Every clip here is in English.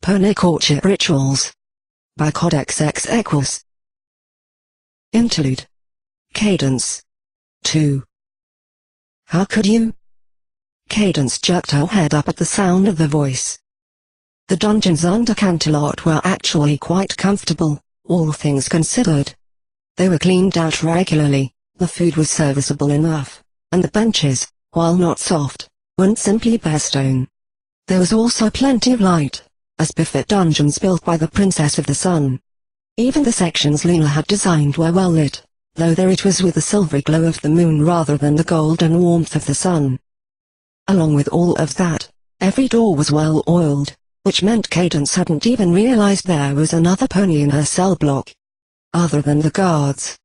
Pony Courtship Rituals by Codex X Equus. Interlude. Cadence. 2. How could you? Cadence jerked her head up at the sound of the voice. The dungeons under Canterlot were actually quite comfortable, all things considered. They were cleaned out regularly, the food was serviceable enough, and the benches, while not soft, weren't simply bare stone. There was also plenty of light, as befit dungeons built by the Princess of the Sun. Even the sections Luna had designed were well lit, though there it was with the silvery glow of the moon rather than the golden warmth of the sun. Along with all of that, every door was well oiled, which meant Cadence hadn't even realized there was another pony in her cell block. Other than the guards.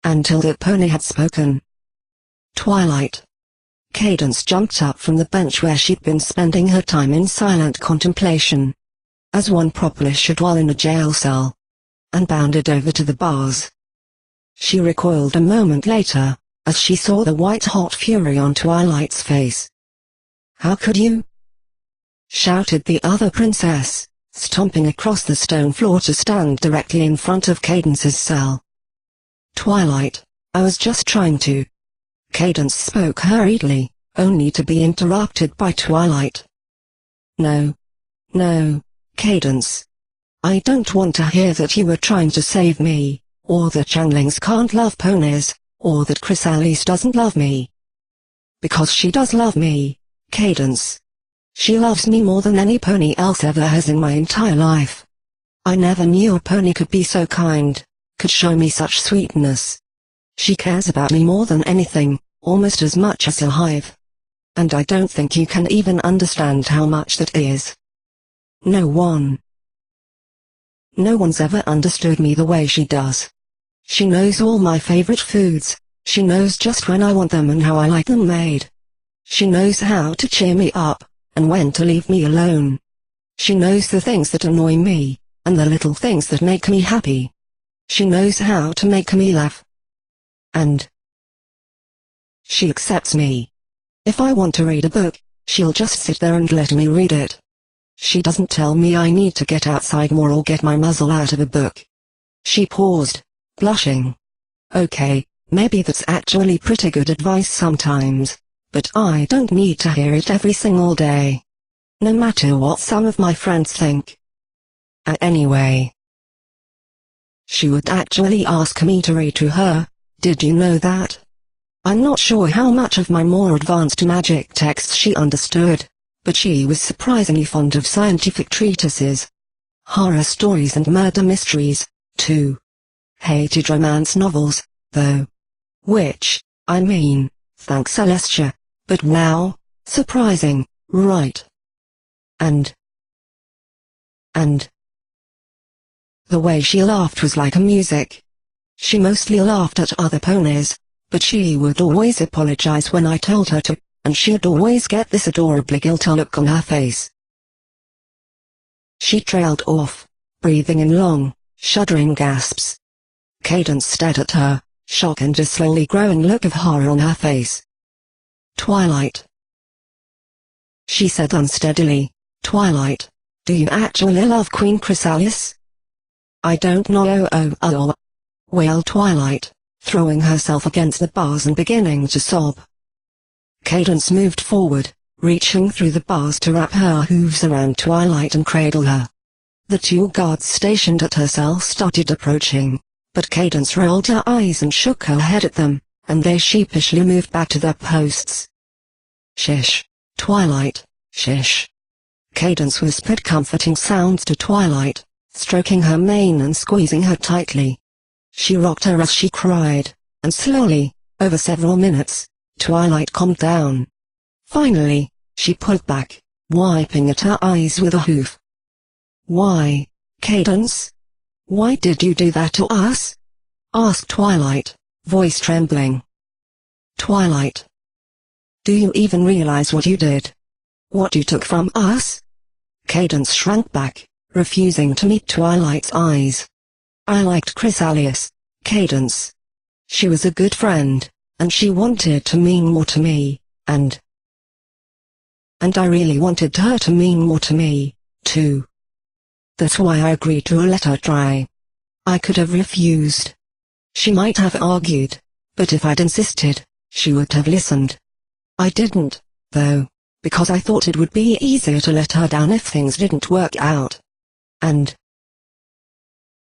Until that pony had spoken. Twilight. Cadence jumped up from the bench where she'd been spending her time in silent contemplation, as one properly should while in a jail cell, and bounded over to the bars. She recoiled a moment later, as she saw the white-hot fury on Twilight's face. "How could you?" shouted the other princess, stomping across the stone floor to stand directly in front of Cadence's cell. "Twilight, I was just trying to..." Cadence spoke hurriedly, only to be interrupted by Twilight. No, Cadence. I don't want to hear that you were trying to save me, or that Changlings can't love ponies, or that Chrysalis doesn't love me. Because she does love me, Cadence. She loves me more than any pony else ever has in my entire life. I never knew a pony could be so kind, could show me such sweetness. She cares about me more than anything, almost as much as a hive. And I don't think you can even understand how much that is. No one's ever understood me the way she does. She knows all my favorite foods, she knows just when I want them and how I like them made. She knows how to cheer me up, and when to leave me alone. She knows the things that annoy me, and the little things that make me happy. She knows how to make me laugh. And she accepts me. If I want to read a book, she'll just sit there and let me read it. She doesn't tell me I need to get outside more or get my muzzle out of a book. She paused, blushing. Okay, maybe that's actually pretty good advice sometimes, but I don't need to hear it every single day. No matter what some of my friends think. Anyway, she would actually ask me to read to her, did you know that? I'm not sure how much of my more advanced magic texts she understood, but she was surprisingly fond of scientific treatises, horror stories and murder mysteries, too. Hated romance novels, though. Which, I mean, thanks Celestia, but wow, surprising, right? And the way she laughed was like a music. She mostly laughed at other ponies, but she would always apologize when I told her to, and she'd always get this adorably guilty look on her face. She trailed off, breathing in long, shuddering gasps. Cadence stared at her, shock and a slowly growing look of horror on her face. "Twilight," she said unsteadily, "Twilight, do you actually love Queen Chrysalis?" "I don't know, wailed Twilight, throwing herself against the bars and beginning to sob. Cadence moved forward, reaching through the bars to wrap her hooves around Twilight and cradle her. The two guards stationed at her cell started approaching, but Cadence rolled her eyes and shook her head at them, and they sheepishly moved back to their posts. "Shish, Twilight, shish." Cadence whispered comforting sounds to Twilight, stroking her mane and squeezing her tightly. She rocked her as she cried, and slowly, over several minutes, Twilight calmed down. Finally, she pulled back, wiping at her eyes with a hoof. "Why, Cadence? Why did you do that to us?" asked Twilight, voice trembling. "Twilight, do you even realize what you did? What you took from us?" Cadence shrank back, refusing to meet Twilight's eyes. "I liked Chrysalis, Cadence. She was a good friend, and she wanted to mean more to me, and I really wanted her to mean more to me, too. That's why I agreed to let her try. I could have refused. She might have argued, but if I'd insisted, she would have listened. I didn't, though, because I thought it would be easier to let her down if things didn't work out. And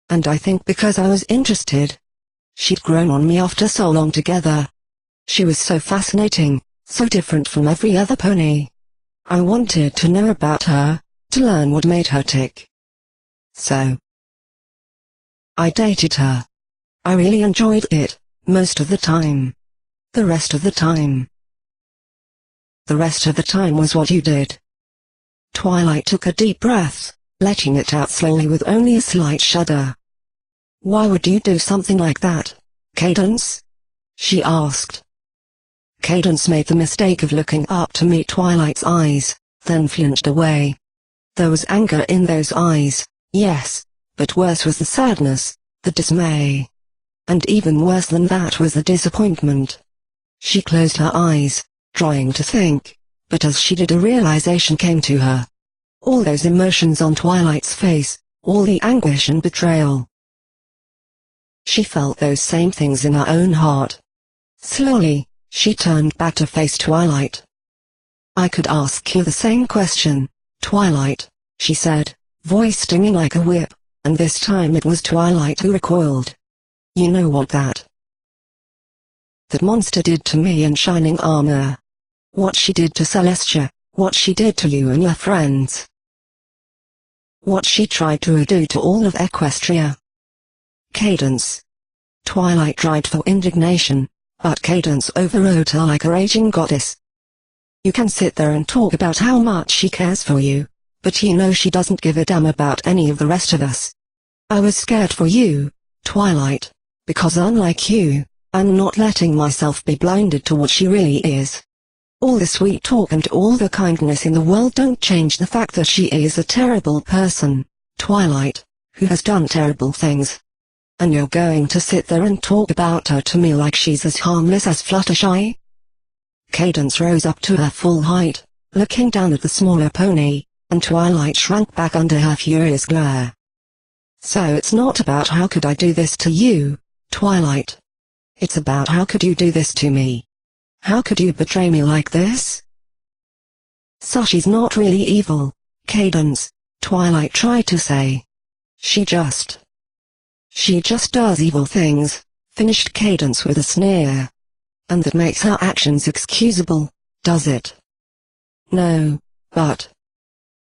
I think because I was interested. She'd grown on me after so long together. She was so fascinating, so different from every other pony. I wanted to know about her, to learn what made her tick. So I dated her. I really enjoyed it, most of the time. The rest of the time was what you did. Twilight took a deep breath, letting it out slowly with only a slight shudder. Why would you do something like that, Cadence? She asked. Cadence made the mistake of looking up to meet Twilight's eyes, then flinched away. There was anger in those eyes, yes, but worse was the sadness, the dismay. And even worse than that was the disappointment. She closed her eyes, trying to think, but as she did a realization came to her. All those emotions on Twilight's face, all the anguish and betrayal. She felt those same things in her own heart. Slowly, she turned back to face Twilight. I could ask you the same question, Twilight, she said, voice stinging like a whip, and this time it was Twilight who recoiled. You know what that monster did to me in shining armor. What she did to Celestia, what she did to you and your friends. What she tried to do to all of Equestria. Cadence. Twilight tried for indignation, but Cadence overrode her like a raging goddess. You can sit there and talk about how much she cares for you, but you know she doesn't give a damn about any of the rest of us. I was scared for you, Twilight, because unlike you, I'm not letting myself be blinded to what she really is. All the sweet talk and all the kindness in the world don't change the fact that she is a terrible person, Twilight, who has done terrible things. And you're going to sit there and talk about her to me like she's as harmless as Fluttershy? Cadence rose up to her full height, looking down at the smaller pony, and Twilight shrank back under her furious glare. So it's not about how could I do this to you, Twilight. It's about how could you do this to me? How could you betray me like this? So she's not really evil, Cadence, Twilight tried to say. She just does evil things, finished Cadence with a sneer. And that makes her actions excusable, does it? No, but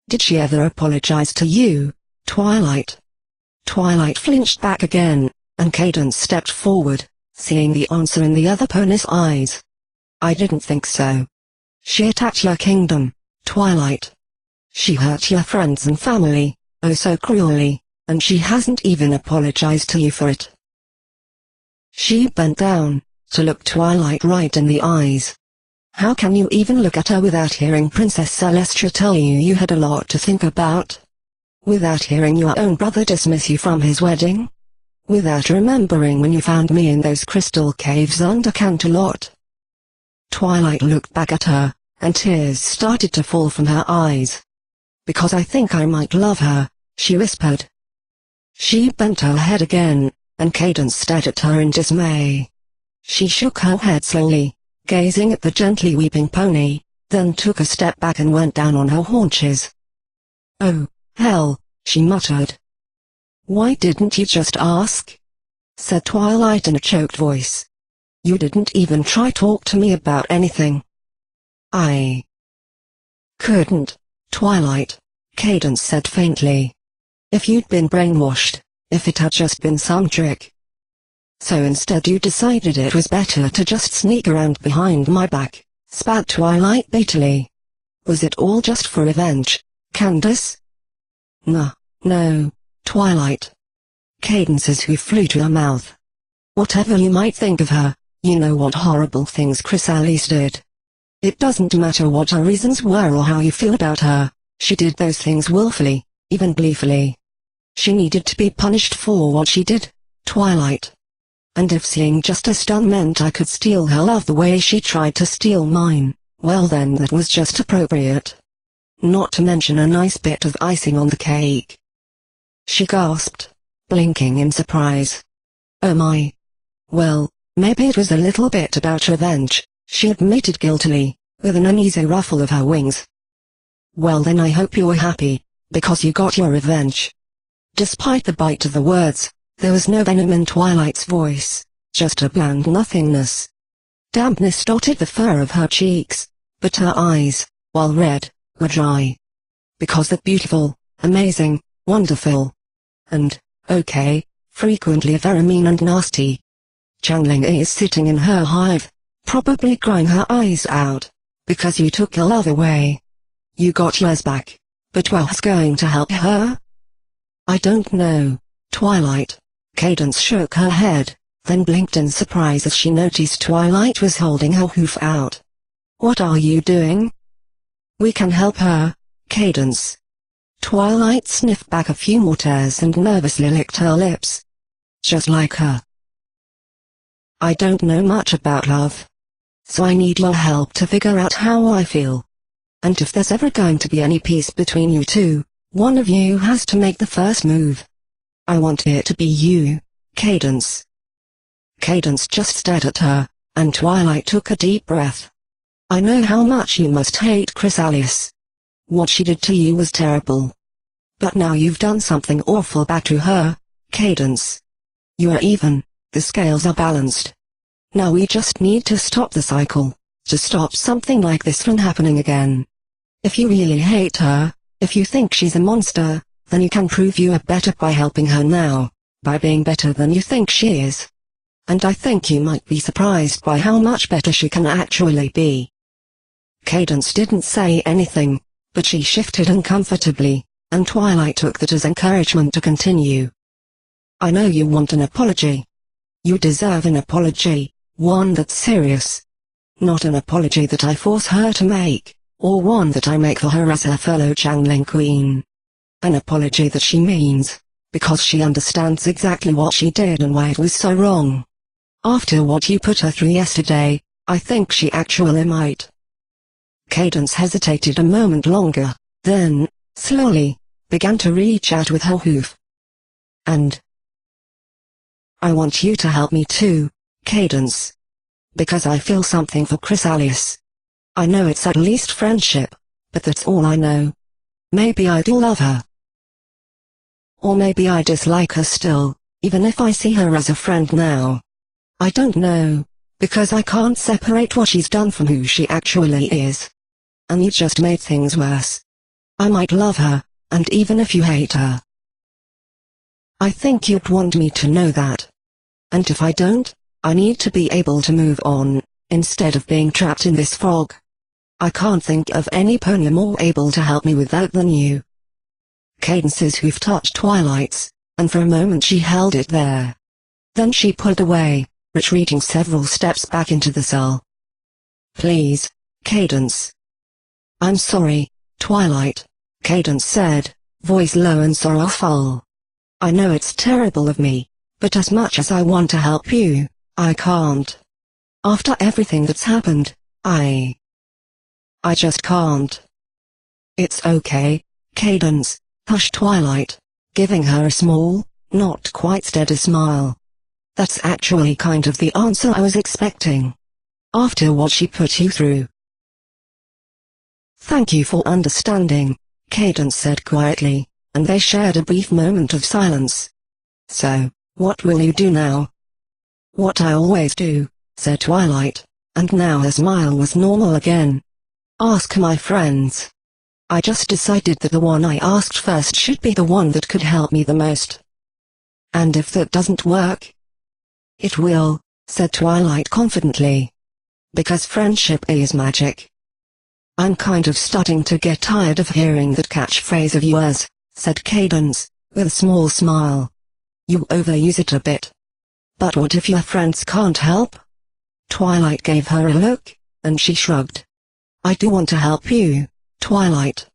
did she ever apologize to you, Twilight? Twilight flinched back again, and Cadence stepped forward, seeing the answer in the other pony's eyes. I didn't think so. She attacked your kingdom, Twilight. She hurt your friends and family, oh so cruelly, and she hasn't even apologized to you for it. She bent down, to look Twilight right in the eyes. How can you even look at her without hearing Princess Celestia tell you you had a lot to think about? Without hearing your own brother dismiss you from his wedding? Without remembering when you found me in those crystal caves under Canterlot? Twilight looked back at her, and tears started to fall from her eyes. Because I think I might love her, she whispered. She bent her head again, and Cadence stared at her in dismay. She shook her head slowly, gazing at the gently weeping pony, then took a step back and went down on her haunches. Oh, hell, she muttered. Why didn't you just ask? Said Twilight in a choked voice. You didn't even try talk to me about anything. I couldn't, Twilight, Cadence said faintly. If you'd been brainwashed, if it had just been some trick. So instead you decided it was better to just sneak around behind my back, spat Twilight bitterly. Was it all just for revenge, Candace? No, Twilight. Cadence's who flew to her mouth. Whatever you might think of her, you know what horrible things Chrysalis did. It doesn't matter what her reasons were or how you feel about her, she did those things willfully, even gleefully. She needed to be punished for what she did, Twilight. And if seeing justice done meant I could steal her love the way she tried to steal mine, well then that was just appropriate. Not to mention a nice bit of icing on the cake. she gasped, blinking in surprise. Oh my. Well, maybe it was a little bit about revenge, she admitted guiltily, with an uneasy ruffle of her wings. Well then I hope you're happy, because you got your revenge. Despite the bite of the words, there was no venom in Twilight's voice, just a bland nothingness. Dampness dotted the fur of her cheeks, but her eyes, while red, were dry. Because the beautiful, amazing, wonderful, and, okay, frequently very mean and nasty. Changling is sitting in her hive, probably crying her eyes out, because you took your love away. You got yours back, but what's going to help her? I don't know, Twilight. Cadence shook her head, then blinked in surprise as she noticed Twilight was holding her hoof out. What are you doing? We can help her, Cadence. Twilight sniffed back a few more tears and nervously licked her lips. Just like her. I don't know much about love. So I need your help to figure out how I feel. And if there's ever going to be any peace between you two, one of you has to make the first move. I want it to be you, Cadence. Cadence just stared at her, and Twilight took a deep breath. I know how much you must hate Chrysalis. What she did to you was terrible. But now you've done something awful back to her, Cadence. You are even, the scales are balanced. Now we just need to stop the cycle, to stop something like this from happening again. If you really hate her, if you think she's a monster, then you can prove you are better by helping her now, by being better than you think she is. And I think you might be surprised by how much better she can actually be. Cadence didn't say anything, but she shifted uncomfortably, and Twilight took that as encouragement to continue. I know you want an apology. You deserve an apology, one that's serious. Not an apology that I force her to make, or one that I make for her as her fellow channeling queen. An apology that she means, because she understands exactly what she did and why it was so wrong. After what you put her through yesterday, I think she actually might. Cadence hesitated a moment longer, then, slowly, began to reach out with her hoof. And I want you to help me too, Cadence. Because I feel something for Chrysalis. I know it's at least friendship, but that's all I know. Maybe I do love her. Or maybe I dislike her still, even if I see her as a friend now. I don't know, because I can't separate what she's done from who she actually is. And you just made things worse. I might love her, and even if you hate her. I think you'd want me to know that. And if I don't, I need to be able to move on, instead of being trapped in this fog. I can't think of any pony more able to help me with that than you. Cadence's hoof touched Twilight's, and for a moment she held it there. Then she pulled away, retreating several steps back into the cell. Please, Cadence. I'm sorry, Twilight, Cadence said, voice low and sorrowful. I know it's terrible of me, but as much as I want to help you, I can't. After everything that's happened, I just can't. It's okay, Cadence, hushed Twilight, giving her a small, not quite steady smile. That's actually kind of the answer I was expecting. After what she put you through. Thank you for understanding, Cadence said quietly, and they shared a brief moment of silence. So, what will you do now? What I always do, said Twilight, and now her smile was normal again. Ask my friends. I just decided that the one I asked first should be the one that could help me the most. And if that doesn't work? It will, said Twilight confidently. Because friendship is magic. I'm kind of starting to get tired of hearing that catchphrase of yours, said Cadence, with a small smile. You overuse it a bit. But what if your friends can't help? Twilight gave her a look, and she shrugged. I do want to help you, Twilight.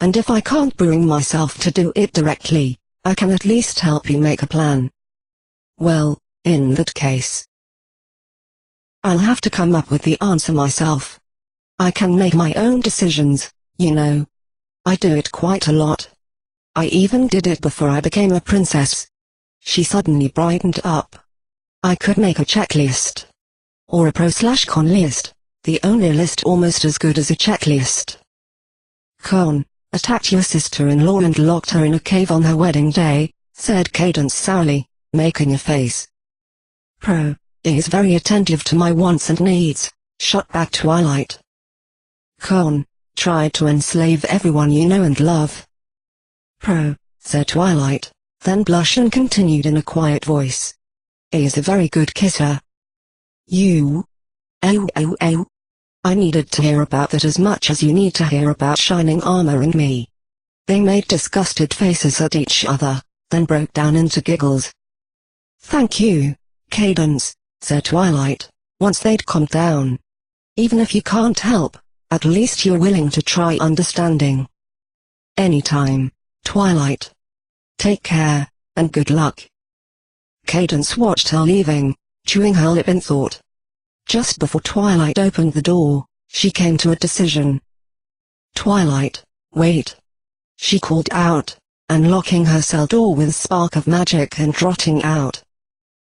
And if I can't bring myself to do it directly, I can at least help you make a plan. Well, in that case, I'll have to come up with the answer myself. I can make my own decisions, you know. I do it quite a lot. I even did it before I became a princess. She suddenly brightened up. I could make a checklist. Or a pro/con list, the only list almost as good as a checklist. Con, attacked your sister-in-law and locked her in a cave on her wedding day, said Cadence sourly, making a face. Pro, is very attentive to my wants and needs, shot back Twilight. Con, tried to enslave everyone you know and love. Pro, said Twilight, then blushed and continued in a quiet voice. Is a very good kisser. You? Oh. I needed to hear about that as much as you need to hear about shining armor and me. They made disgusted faces at each other, then broke down into giggles. Thank you, Cadence, said Twilight, once they'd calmed down. Even if you can't help, at least you're willing to try understanding. Anytime, Twilight. Take care, and good luck. Cadence watched her leaving, chewing her lip in thought. Just before Twilight opened the door, she came to a decision. Twilight, wait. She called out, unlocking her cell door with a spark of magic and trotting out.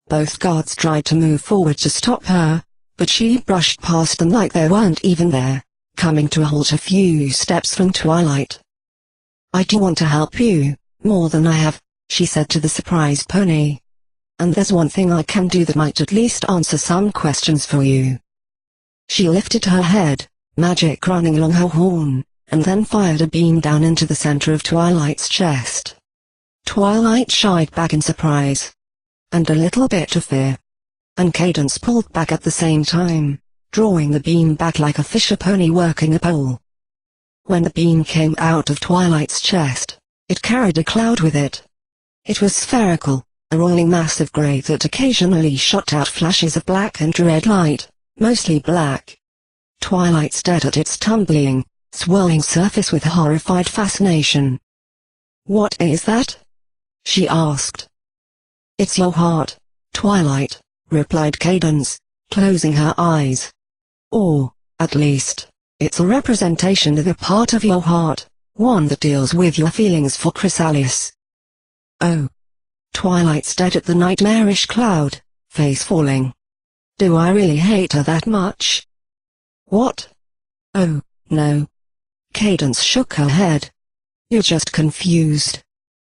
Both guards tried to move forward to stop her, but she brushed past them like they weren't even there, coming to a halt a few steps from Twilight. I do want to help you, more than I have, she said to the surprised pony. And there's one thing I can do that might at least answer some questions for you. She lifted her head, magic running along her horn, and then fired a beam down into the center of Twilight's chest. Twilight shied back in surprise. And a little bit of fear. And Cadence pulled back at the same time, drawing the beam back like a fisher pony working a pole. When the beam came out of Twilight's chest, it carried a cloud with it. It was spherical, a rolling mass of gray that occasionally shot out flashes of black and red light, mostly black. Twilight stared at its tumbling, swirling surface with horrified fascination. What is that? She asked. It's your heart, Twilight, replied Cadence, closing her eyes. Or, at least, it's a representation of a part of your heart, one that deals with your feelings for Chrysalis. Oh. Twilight stared at the nightmarish cloud, face falling. Do I really hate her that much? What? Oh, no. Cadence shook her head. You're just confused.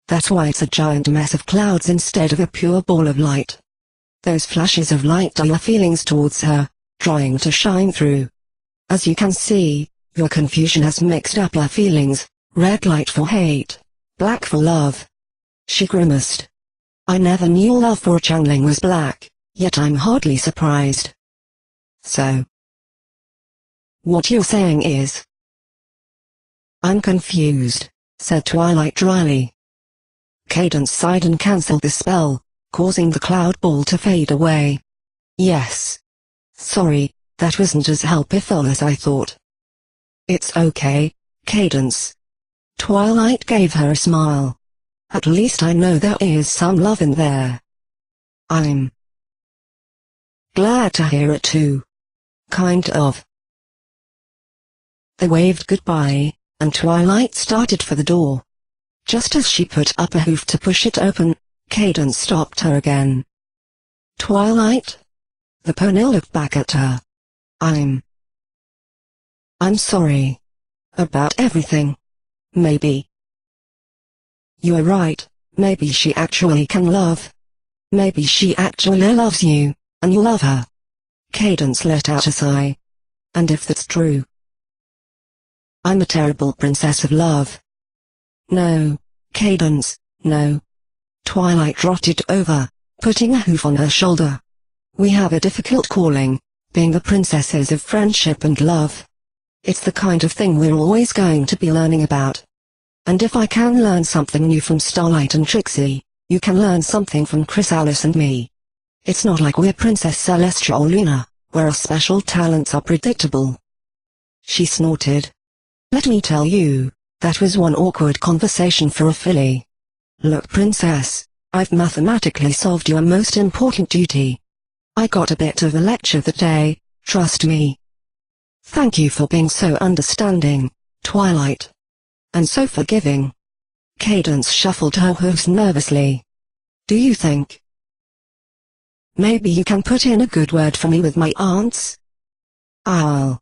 That's why it's a giant mess of clouds instead of a pure ball of light. Those flashes of light are your feelings towards her, trying to shine through. As you can see, your confusion has mixed up your feelings, red light for hate, black for love. She grimaced. I never knew love for Changeling was black, yet I'm hardly surprised. So, what you're saying is... I'm confused, said Twilight dryly. Cadence sighed and cancelled the spell, causing the cloud ball to fade away. Yes. Sorry, that wasn't as helpful as I thought. It's okay, Cadence. Twilight gave her a smile. At least I know there is some love in there. I'm glad to hear it too. Kind of. They waved goodbye, and Twilight started for the door. Just as she put up a hoof to push it open, Cadence stopped her again. Twilight? The pony looked back at her. I'm sorry. About everything. Maybe. You're right, maybe she actually can love. Maybe she actually loves you, and you love her. Cadence let out a sigh. And if that's true, I'm a terrible princess of love. No, Cadence, no. Twilight trotted over, putting a hoof on her shoulder. We have a difficult calling, being the princesses of friendship and love. It's the kind of thing we're always going to be learning about. And if I can learn something new from Starlight and Trixie, you can learn something from Chrysalis and me. It's not like we're Princess Celestia or Luna, where our special talents are predictable. She snorted. Let me tell you, that was one awkward conversation for a filly. Look, Princess, I've mathematically solved your most important duty. I got a bit of a lecture that day, trust me. Thank you for being so understanding, Twilight. And so forgiving. Cadence shuffled her hooves nervously. Do you think maybe you can put in a good word for me with my aunts? I'll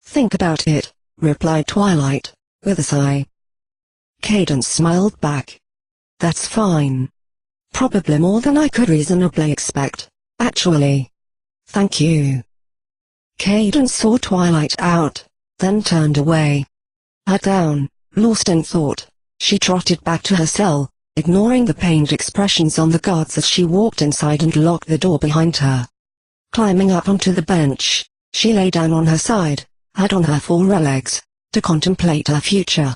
think about it, replied Twilight, with a sigh. Cadence smiled back. That's fine. Probably more than I could reasonably expect, actually. Thank you. Cadence saw Twilight out, then turned away. Head down, lost in thought, she trotted back to her cell, ignoring the pained expressions on the guards as she walked inside and locked the door behind her. Climbing up onto the bench, she lay down on her side, head on her forelegs, to contemplate her future.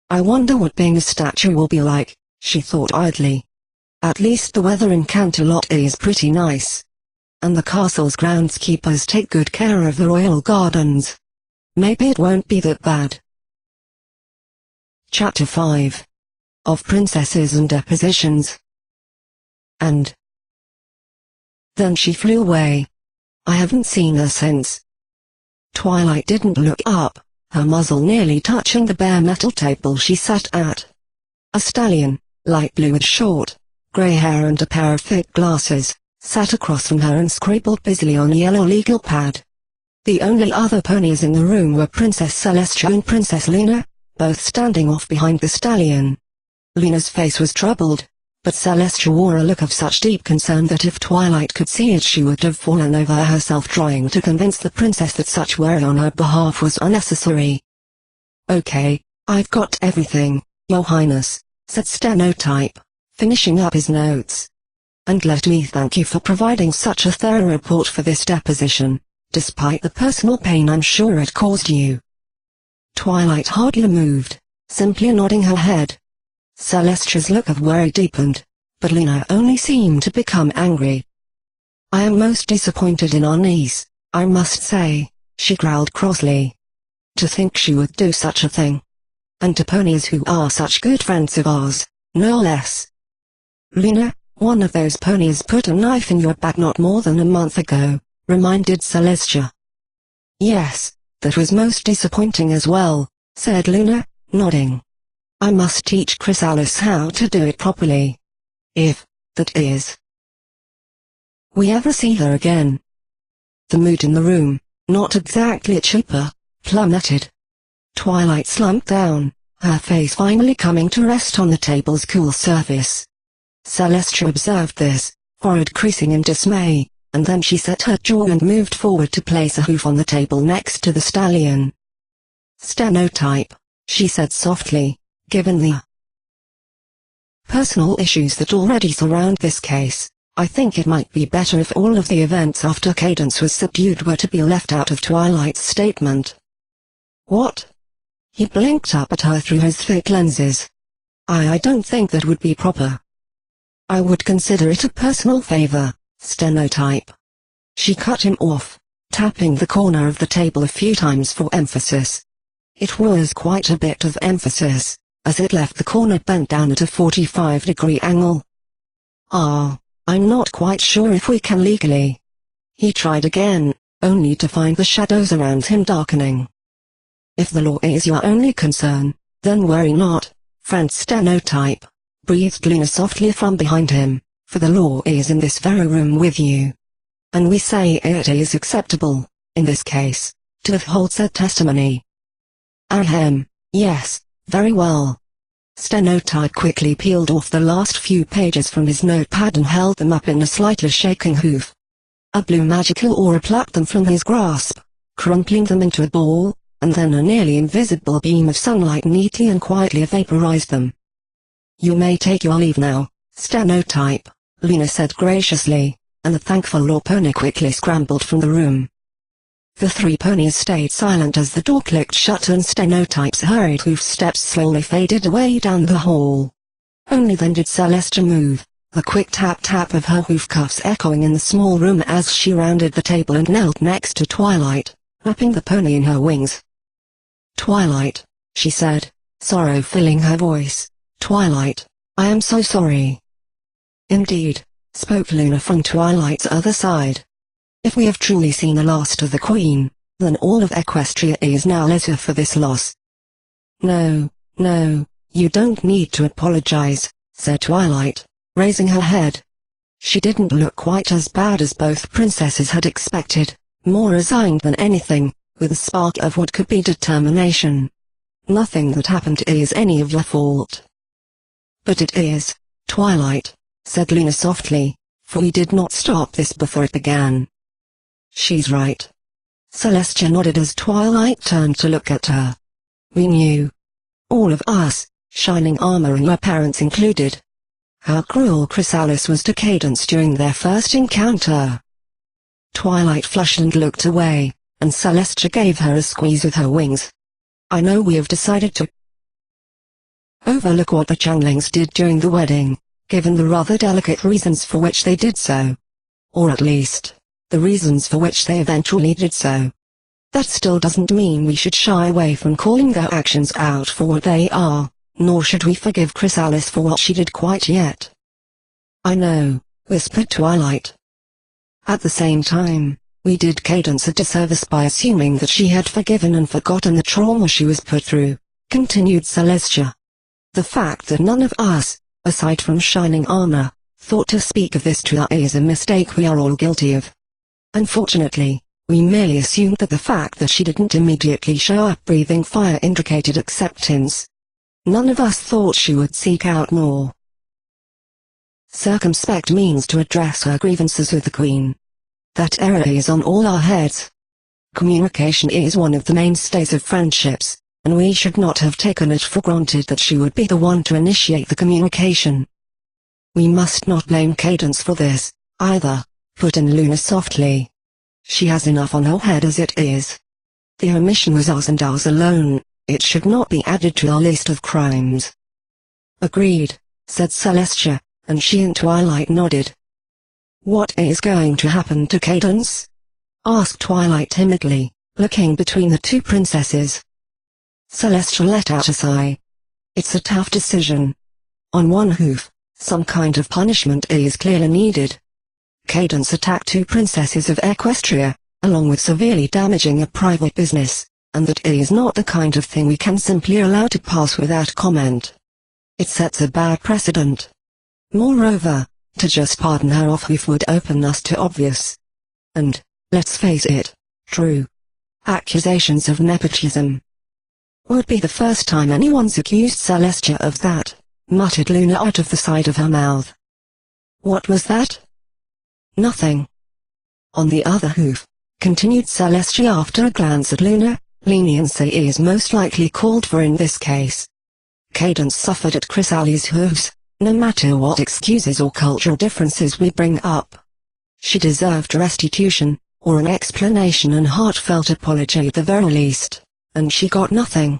I wonder what being a statue will be like, she thought idly. At least the weather in Canterlot is pretty nice. And the castle's groundskeepers take good care of the royal gardens. Maybe it won't be that bad. Chapter 5. Of Princesses and Depositions. And then she flew away. I haven't seen her since. Twilight didn't look up, her muzzle nearly touching the bare metal table she sat at. A stallion, light blue with short, grey hair and a pair of thick glasses, sat across from her and scribbled busily on a yellow legal pad. The only other ponies in the room were Princess Celestia and Princess Luna, both standing off behind the stallion. Luna's face was troubled, but Celestia wore a look of such deep concern that if Twilight could see it she would have fallen over herself trying to convince the princess that such worry on her behalf was unnecessary. Okay, I've got everything, Your Highness, said Stenotype, finishing up his notes. And let me thank you for providing such a thorough report for this deposition, despite the personal pain I'm sure it caused you. Twilight hardly moved, simply nodding her head. Celestia's look of worry deepened, but Luna only seemed to become angry. I am most disappointed in our niece, I must say, she growled crossly. To think she would do such a thing. And to ponies who are such good friends of ours, no less. Luna, one of those ponies put a knife in your back not more than a month ago, reminded Celestia. Yes, that was most disappointing as well, said Luna, nodding. I must teach Chrysalis how to do it properly. If, that is, we ever see her again. The mood in the room, not exactly cheaper, plummeted. Twilight slumped down, her face finally coming to rest on the table's cool surface. Celestia observed this, forehead creasing in dismay, and then she set her jaw and moved forward to place a hoof on the table next to the stallion. Stenotype, she said softly, given the personal issues that already surround this case, I think it might be better if all of the events after Cadence was subdued were to be left out of Twilight's statement. What? He blinked up at her through his thick lenses. I don't think that would be proper. I would consider it a personal favor, Stenotype. She cut him off, tapping the corner of the table a few times for emphasis. It was quite a bit of emphasis, as it left the corner bent down at a 45-degree angle. I'm not quite sure if we can legally. He tried again, only to find the shadows around him darkening. If the law is your only concern, then worry not, friend Stenotype, breathed Luna softly from behind him, for the law is in this very room with you. And we say it is acceptable, in this case, to withhold said testimony. Ahem, yes, very well. Stenotype quickly peeled off the last few pages from his notepad and held them up in a slightly shaking hoof. A blue magical aura plucked them from his grasp, crumpling them into a ball, and then a nearly invisible beam of sunlight neatly and quietly vaporized them. You may take your leave now, Stenotype, Luna said graciously, and the thankful law pony quickly scrambled from the room. The three ponies stayed silent as the door clicked shut and Stenotype's hurried hoof steps slowly faded away down the hall. Only then did Celestia move, the quick tap-tap of her hoof cuffs echoing in the small room as she rounded the table and knelt next to Twilight, wrapping the pony in her wings. Twilight, she said, sorrow filling her voice. Twilight, I am so sorry. Indeed, spoke Luna from Twilight's other side. If we have truly seen the last of the Queen, then all of Equestria is now lesser for this loss. No, You don't need to apologize, said Twilight, raising her head. She didn't look quite as bad as both princesses had expected, more resigned than anything, with a spark of what could be determination. Nothing that happened is any of your fault. But it is, Twilight, said Luna softly, for we did not stop this before it began. She's right. Celestia nodded as Twilight turned to look at her. We knew. All of us, Shining Armor and your parents included. How cruel Chrysalis was to Cadance during their first encounter. Twilight flushed and looked away, and Celestia gave her a squeeze with her wings. I know we have decided to overlook what the Changlings did during the wedding, given the rather delicate reasons for which they did so. Or at least, the reasons for which they eventually did so. That still doesn't mean we should shy away from calling their actions out for what they are, nor should we forgive Chrysalis for what she did quite yet. I know, whispered Twilight. At the same time, we did Cadance a disservice by assuming that she had forgiven and forgotten the trauma she was put through, continued Celestia. The fact that none of us, aside from Shining Armor, thought to speak of this to her is a mistake we are all guilty of. Unfortunately, we merely assumed that the fact that she didn't immediately show up breathing fire indicated acceptance. None of us thought she would seek out more circumspect means to address her grievances with the Queen. That error is on all our heads. Communication is one of the mainstays of friendships, and we should not have taken it for granted that she would be the one to initiate the communication. We must not blame Cadance for this, either, put in Luna softly. She has enough on her head as it is. The omission was ours and ours alone, it should not be added to our list of crimes. Agreed, said Celestia, and she and Twilight nodded. What is going to happen to Cadance? Asked Twilight timidly, looking between the two princesses. Celestia let out a sigh. It's a tough decision. On one hoof, some kind of punishment is clearly needed. Cadance attacked two princesses of Equestria, along with severely damaging a private business, and that is not the kind of thing we can simply allow to pass without comment. It sets a bad precedent. Moreover, to just pardon her off-hoof would open us to obvious and, let's face it, true accusations of nepotism. Would be the first time anyone's accused Celestia of that, muttered Luna out of the side of her mouth. What was that? Nothing. On the other hoof, continued Celestia after a glance at Luna, leniency is most likely called for in this case. Cadance suffered at Chrysalis's hoofs, no matter what excuses or cultural differences we bring up. She deserved restitution, or an explanation and heartfelt apology at the very least, and she got nothing.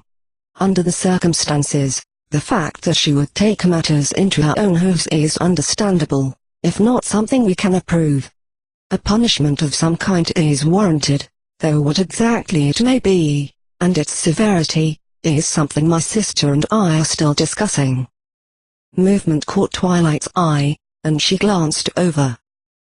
Under the circumstances, the fact that she would take matters into her own hooves is understandable, if not something we can approve. A punishment of some kind is warranted, though what exactly it may be, and its severity, is something my sister and I are still discussing. Movement caught Twilight's eye, and she glanced over.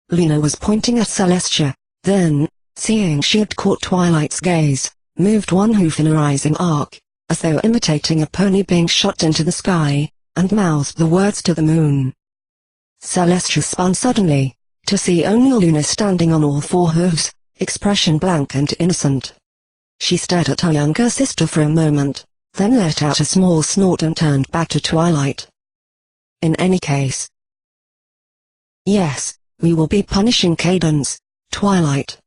Luna was pointing at Celestia, then, seeing she had caught Twilight's gaze, moved one hoof in a rising arc, as though imitating a pony being shot into the sky, and mouthed the words to the moon. Celestia spun suddenly, to see only Luna standing on all four hooves, expression blank and innocent. She stared at her younger sister for a moment, then let out a small snort and turned back to Twilight. In any case. Yes, we will be punishing Cadance, Twilight.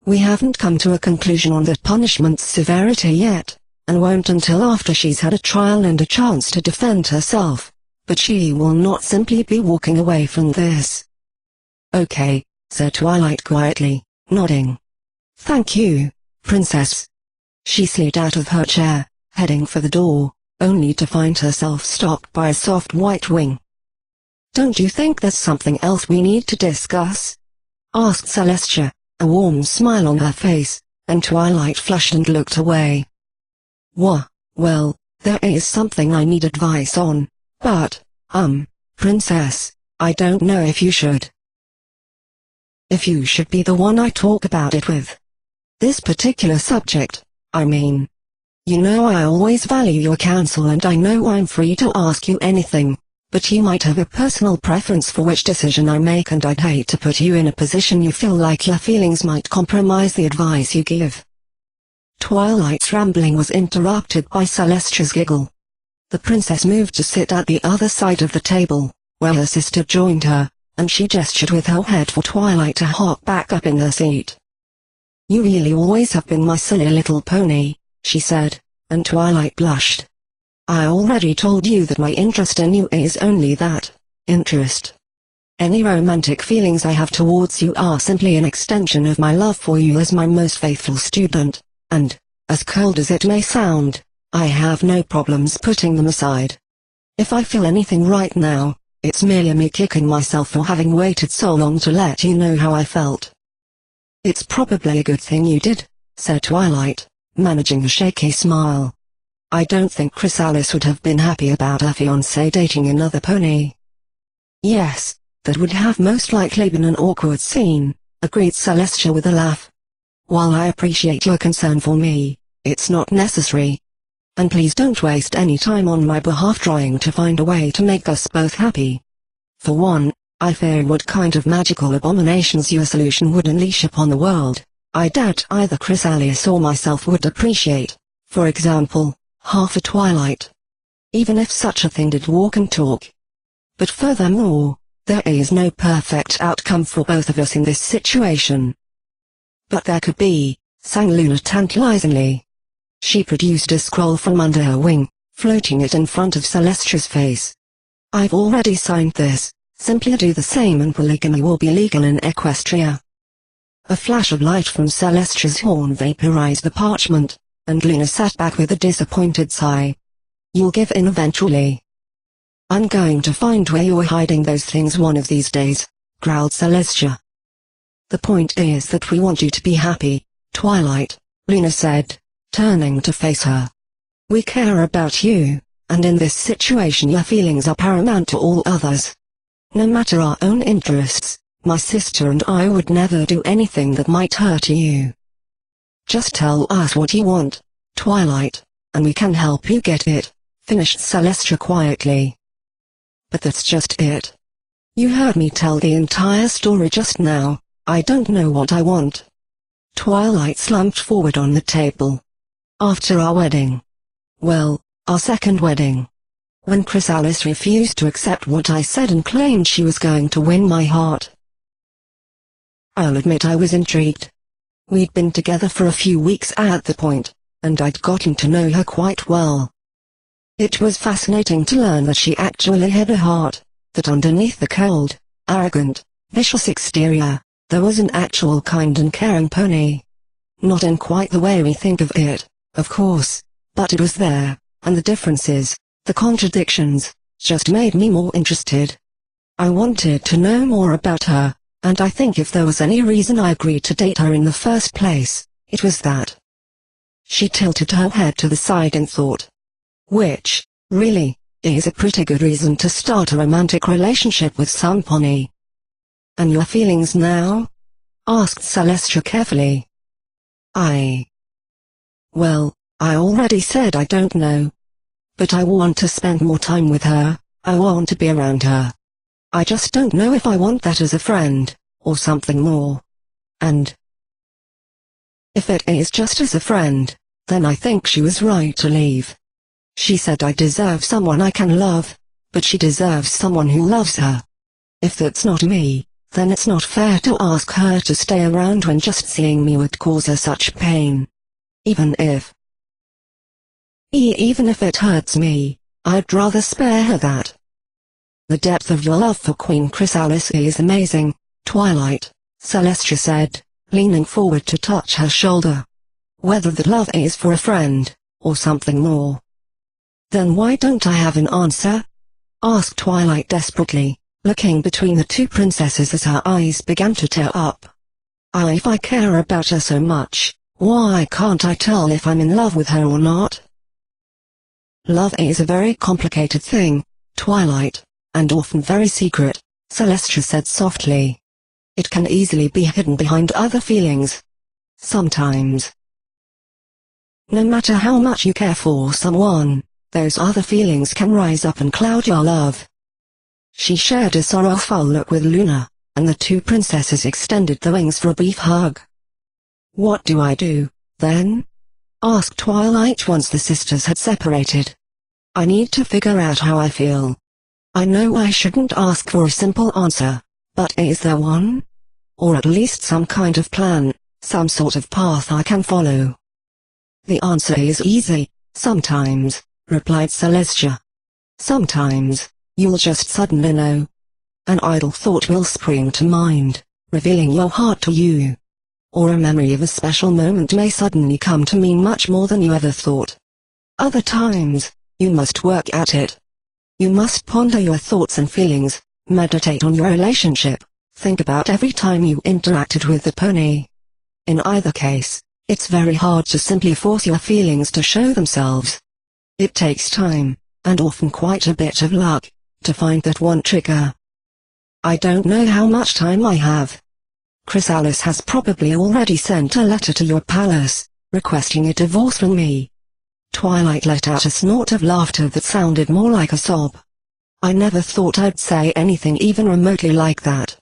We haven't come to a conclusion on that punishment's severity yet, and won't until after she's had a trial and a chance to defend herself, but she will not simply be walking away from this. Okay, said Twilight quietly, nodding. Thank you, Princess. She slid out of her chair, heading for the door, only to find herself stopped by a soft white wing. Don't you think there's something else we need to discuss? Asked Celestia, a warm smile on her face, and Twilight flushed and looked away. Well, there is something I need advice on, but, Princess, I don't know if you should. If you should be the one I talk about it with. This particular subject, I mean. You know I always value your counsel and I know I'm free to ask you anything, but you might have a personal preference for which decision I make and I'd hate to put you in a position you feel like your feelings might compromise the advice you give." Twilight's rambling was interrupted by Celestia's giggle. The princess moved to sit at the other side of the table, where her sister joined her, and she gestured with her head for Twilight to hop back up in her seat. "You really always have been my silly little pony," she said, and Twilight blushed. "I already told you that my interest in you is only that, interest. Any romantic feelings I have towards you are simply an extension of my love for you as my most faithful student, and, as cold as it may sound, I have no problems putting them aside. If I feel anything right now, it's merely me kicking myself for having waited so long to let you know how I felt." "It's probably a good thing you did," said Twilight, managing a shaky smile. "I don't think Chrysalis would have been happy about her fiancé dating another pony." "Yes, that would have most likely been an awkward scene," agreed Celestia with a laugh. "While I appreciate your concern for me, it's not necessary. And please don't waste any time on my behalf trying to find a way to make us both happy. For one, I fear what kind of magical abominations your solution would unleash upon the world. I doubt either Chrysalis or myself would appreciate, for example, half a Twilight. Even if such a thing did walk and talk. But furthermore, there is no perfect outcome for both of us in this situation." "But there could be," sang Luna tantalizingly. She produced a scroll from under her wing, floating it in front of Celestia's face. "I've already signed this, simply do the same and polygamy will be legal in Equestria." A flash of light from Celestia's horn vaporized the parchment, and Luna sat back with a disappointed sigh. "You'll give in eventually." "I'm going to find where you're hiding those things one of these days," growled Celestia. "The point is that we want you to be happy, Twilight," Luna said, turning to face her. "We care about you, and in this situation your feelings are paramount to all others. No matter our own interests, my sister and I would never do anything that might hurt you. Just tell us what you want, Twilight, and we can help you get it," finished Celestia quietly. "But that's just it. You heard me tell the entire story just now. I don't know what I want." Twilight slumped forward on the table. "After our wedding. Well, our second wedding. When Chrysalis refused to accept what I said and claimed she was going to win my heart. I'll admit I was intrigued. We'd been together for a few weeks at the point, and I'd gotten to know her quite well. It was fascinating to learn that she actually had a heart, that underneath the cold, arrogant, vicious exterior, there was an actual kind and caring pony. Not in quite the way we think of it, of course, but it was there, and the differences, the contradictions, just made me more interested. I wanted to know more about her, and I think if there was any reason I agreed to date her in the first place, it was that." She tilted her head to the side in thought. "Which, really, is a pretty good reason to start a romantic relationship with some pony." "And your feelings now?" asked Celestia carefully. Well, I already said I don't know. But I want to spend more time with her, I want to be around her. I just don't know if I want that as a friend, or something more. And if it is just as a friend, then I think she was right to leave. She said I deserve someone I can love, but she deserves someone who loves her. If that's not me, then it's not fair to ask her to stay around when just seeing me would cause her such pain. Even if it hurts me, I'd rather spare her that. The depth of your love for Queen Chrysalis is amazing, Twilight, Celestia said, leaning forward to touch her shoulder. Whether that love is for a friend, or something more. Then why don't I have an answer? Asked Twilight desperately, looking between the two princesses as her eyes began to tear up. If I care about her so much, why can't I tell if I'm in love with her or not? Love is a very complicated thing, Twilight, and often very secret, Celestia said softly. It can easily be hidden behind other feelings. Sometimes. No matter how much you care for someone, those other feelings can rise up and cloud your love. She shared a sorrowful look with Luna, and the two princesses extended their wings for a brief hug. "What do I do, then?" asked Twilight once the sisters had separated. "I need to figure out how I feel. I know I shouldn't ask for a simple answer, but is there one? Or at least some kind of plan, some sort of path I can follow?" "The answer is easy, sometimes," replied Celestia. "Sometimes, you'll just suddenly know. An idle thought will spring to mind, revealing your heart to you. Or a memory of a special moment may suddenly come to mean much more than you ever thought. Other times, you must work at it. You must ponder your thoughts and feelings, meditate on your relationship, think about every time you interacted with the pony. In either case, it's very hard to simply force your feelings to show themselves. It takes time, and often quite a bit of luck, to find that one trigger. I don't know how much time I have. Chrysalis has probably already sent a letter to your palace, requesting a divorce from me." Twilight let out a snort of laughter that sounded more like a sob. "I never thought I'd say anything even remotely like that.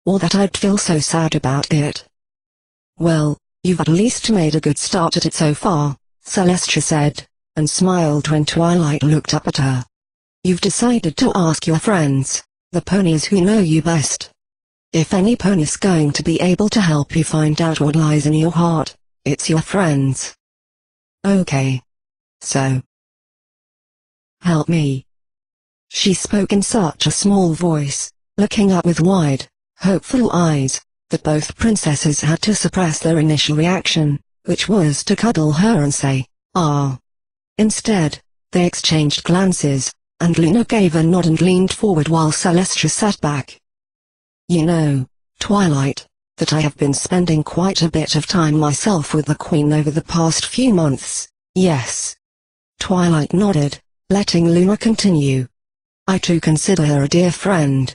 Or that I'd feel so sad about it." "Well, you've at least made a good start at it so far," Celestia said, and smiled when Twilight looked up at her. "You've decided to ask your friends, the ponies who know you best. If any pony's going to be able to help you find out what lies in your heart, it's your friends. Okay. So, help me." She spoke in such a small voice, looking up with wide, hopeful eyes, that both princesses had to suppress their initial reaction, which was to cuddle her and say, "Ah." Instead, they exchanged glances, and Luna gave a nod and leaned forward while Celestia sat back. "You know, Twilight, that I have been spending quite a bit of time myself with the Queen over the past few months, yes?" Twilight nodded, letting Luna continue. "I too consider her a dear friend.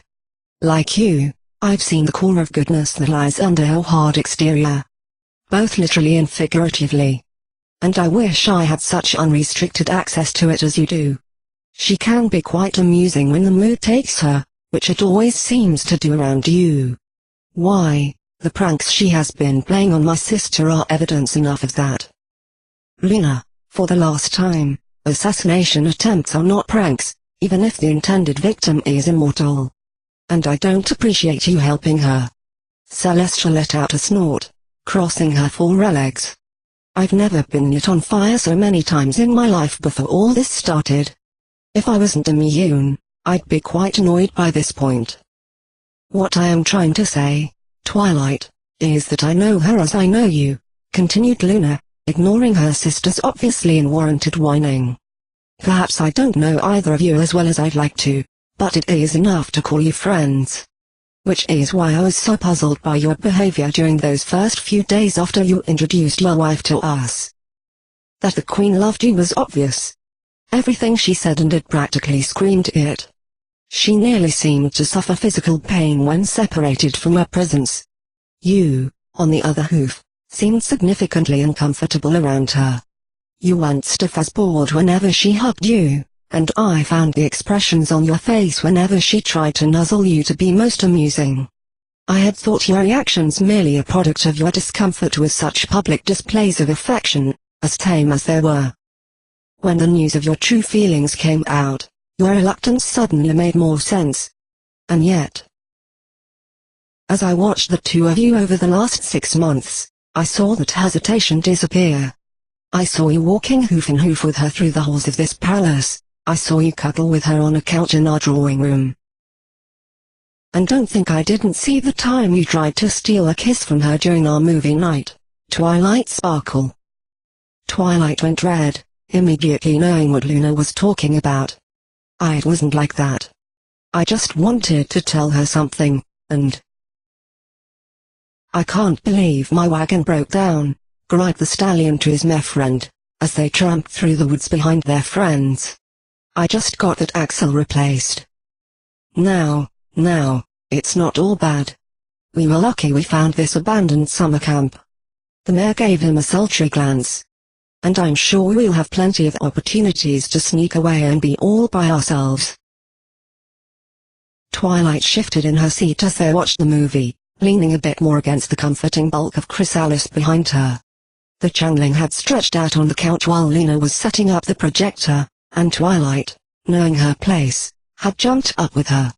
Like you, I've seen the core of goodness that lies under her hard exterior. Both literally and figuratively. And I wish I had such unrestricted access to it as you do. She can be quite amusing when the mood takes her, which it always seems to do around you. Why, the pranks she has been playing on my sister are evidence enough of that. Luna, for the last time, assassination attempts are not pranks, even if the intended victim is immortal. And I don't appreciate you helping her." Celestia let out a snort, crossing her four legs. "I've never been lit on fire so many times in my life before all this started. If I wasn't immune, I'd be quite annoyed by this point. What I am trying to say, Twilight, is that I know her as I know you," continued Luna, ignoring her sister's obviously unwarranted whining. "Perhaps I don't know either of you as well as I'd like to, but it is enough to call you friends. Which is why I was so puzzled by your behavior during those first few days after you introduced your wife to us. That the Queen loved you was obvious. Everything she said and did practically screamed it. She nearly seemed to suffer physical pain when separated from her presence. You, on the other hoof, seemed significantly uncomfortable around her. You weren't stiff as board whenever she hugged you, and I found the expressions on your face whenever she tried to nuzzle you to be most amusing. I had thought your reactions merely a product of your discomfort with such public displays of affection, as tame as they were. When the news of your true feelings came out, your reluctance suddenly made more sense. And yet, as I watched the two of you over the last 6 months, I saw that hesitation disappear. I saw you walking hoof in hoof with her through the halls of this palace. I saw you cuddle with her on a couch in our drawing room. And don't think I didn't see the time you tried to steal a kiss from her during our movie night." Twilight sparkled. Twilight went red, immediately knowing what Luna was talking about. "It wasn't like that. I just wanted to tell her something, and—" "I can't believe my wagon broke down," cried the stallion to his mare friend, as they tramped through the woods behind their friends. "I just got that axle replaced. Now, it's not all bad. We were lucky we found this abandoned summer camp. The mayor gave him a sultry glance. And I'm sure we'll have plenty of opportunities to sneak away and be all by ourselves. Twilight shifted in her seat as they watched the movie, leaning a bit more against the comforting bulk of Chrysalis behind her. The Changeling had stretched out on the couch while Lena was setting up the projector, and Twilight, knowing her place, had jumped up with her.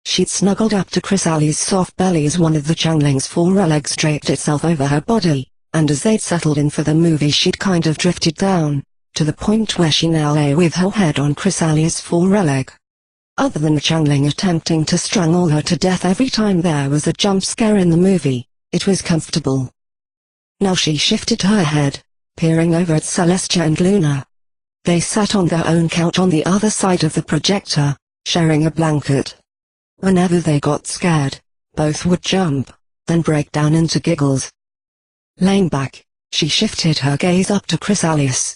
She'd snuggled up to Chrysalis's soft belly as one of the Changeling's forelegs draped itself over her body, and as they'd settled in for the movie she'd kind of drifted down, to the point where she now lay with her head on Chrysalis's foreleg. Other than the Changeling attempting to strangle her to death every time there was a jump scare in the movie, it was comfortable. Now she shifted her head, peering over at Celestia and Luna. They sat on their own couch on the other side of the projector, sharing a blanket. Whenever they got scared, both would jump, then break down into giggles. Laying back, she shifted her gaze up to Chrysalis.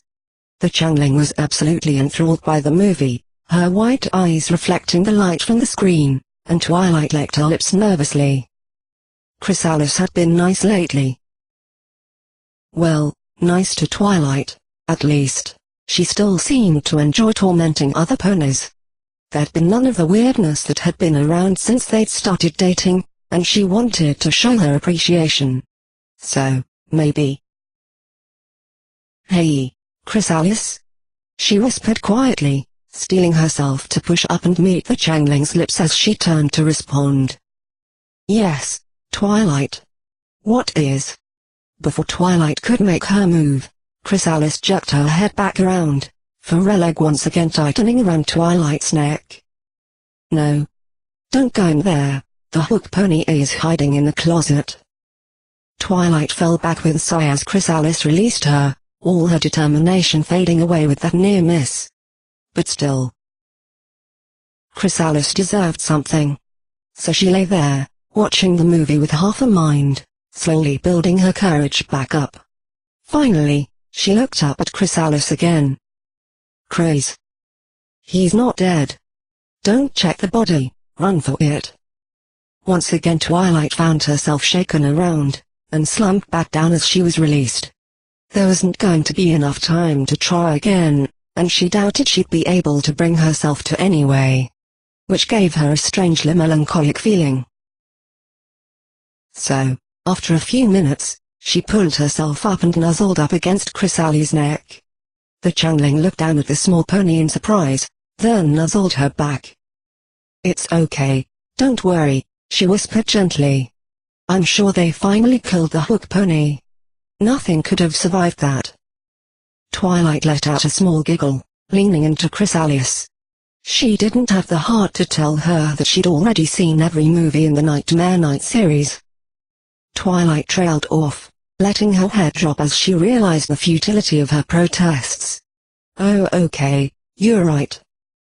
The Changeling was absolutely enthralled by the movie, her white eyes reflecting the light from the screen, and Twilight licked her lips nervously. Chrysalis had been nice lately. Well, nice to Twilight, at least. She still seemed to enjoy tormenting other ponies. There'd been none of the weirdness that had been around since they'd started dating, and she wanted to show her appreciation. So, maybe. "Hey, Chrysalis?" she whispered quietly, steeling herself to push up and meet the Changeling's lips as she turned to respond. "Yes, Twilight." "What is?" Before Twilight could make her move, Chrysalis jerked her head back around, foreleg once again tightening around Twilight's neck. "No. Don't go in there, the hook pony is hiding in the closet." Twilight fell back with a sigh as Chrysalis released her, all her determination fading away with that near miss. But still, Chrysalis deserved something. So she lay there, watching the movie with half a mind, slowly building her courage back up. Finally, she looked up at Chrysalis again. "Chris. He's not dead. Don't check the body, run for it." Once again Twilight found herself shaken around, and slumped back down as she was released. There wasn't going to be enough time to try again, and she doubted she'd be able to bring herself to anyway. Which gave her a strangely melancholic feeling. So, after a few minutes, she pulled herself up and nuzzled up against Chrysalis's neck. The Changeling looked down at the small pony in surprise, then nuzzled her back. "It's okay, don't worry," she whispered gently. "I'm sure they finally killed the hook pony. Nothing could have survived that." Twilight let out a small giggle, leaning into Chrysalis. She didn't have the heart to tell her that she'd already seen every movie in the Nightmare Night series. Twilight trailed off, letting her head drop as she realized the futility of her protests. "Oh okay, you're right.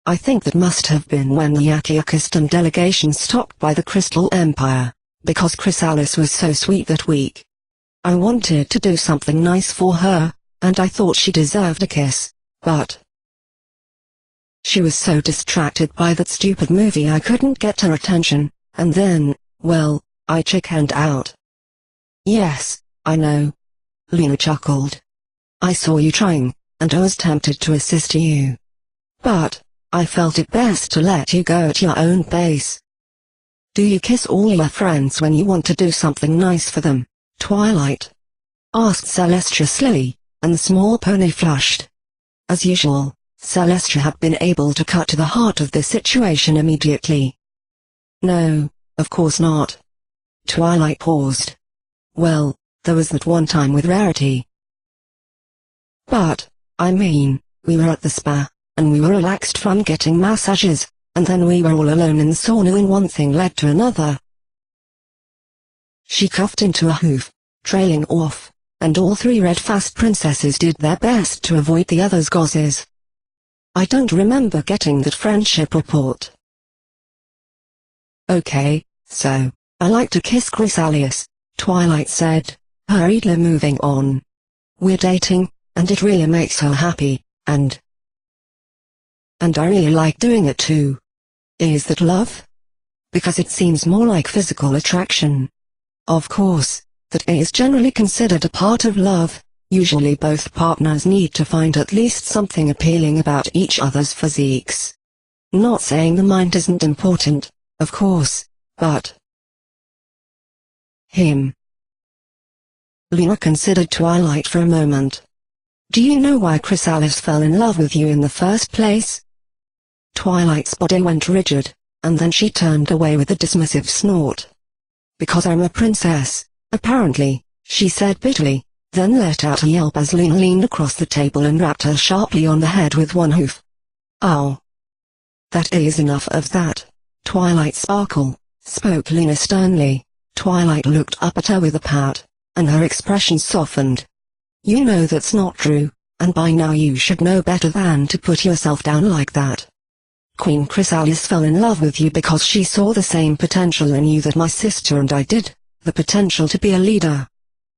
I think that must have been when the Yakiakistan delegation stopped by the Crystal Empire, because Chrysalis was so sweet that week. I wanted to do something nice for her, and I thought she deserved a kiss, but she was so distracted by that stupid movie I couldn't get her attention, and then, well, I chickened out." "Yes, I know." Luna chuckled. "I saw you trying, and I was tempted to assist you. But I felt it best to let you go at your own pace." "Do you kiss all your friends when you want to do something nice for them, Twilight?" asked Celestia slowly, and the small pony flushed. As usual, Celestia had been able to cut to the heart of the situation immediately. "No, of course not." Twilight paused. "Well, there was that one time with Rarity. But, I mean, we were at the spa, and we were relaxed from getting massages, and then we were all alone in the sauna and one thing led to another." She cuffed into a hoof, trailing off, and all three red fast princesses did their best to avoid the others' gosses. "I don't remember getting that friendship report." "Okay, so, I like to kiss Chrysalis," Twilight said, hurriedly moving on. "We're dating, and it really makes her happy, and I really like doing it too. Is that love? Because it seems more like physical attraction." "Of course, That is generally considered a part of love. Usually both partners need to find at least something appealing about each other's physiques. Not saying the mind isn't important, of course, but... him. Luna considered Twilight for a moment. Do you know why Chrysalis fell in love with you in the first place? Twilight's body went rigid, and then she turned away with a dismissive snort. Because I'm a princess, apparently, she said bitterly, then let out a yelp as Luna leaned across the table and rapped her sharply on the head with one hoof. Ow. That is enough of that, Twilight Sparkle, spoke Luna sternly. Twilight looked up at her with a pout, and her expression softened. You know that's not true, and by now you should know better than to put yourself down like that. Queen Chrysalis fell in love with you because she saw the same potential in you that my sister and I did, the potential to be a leader.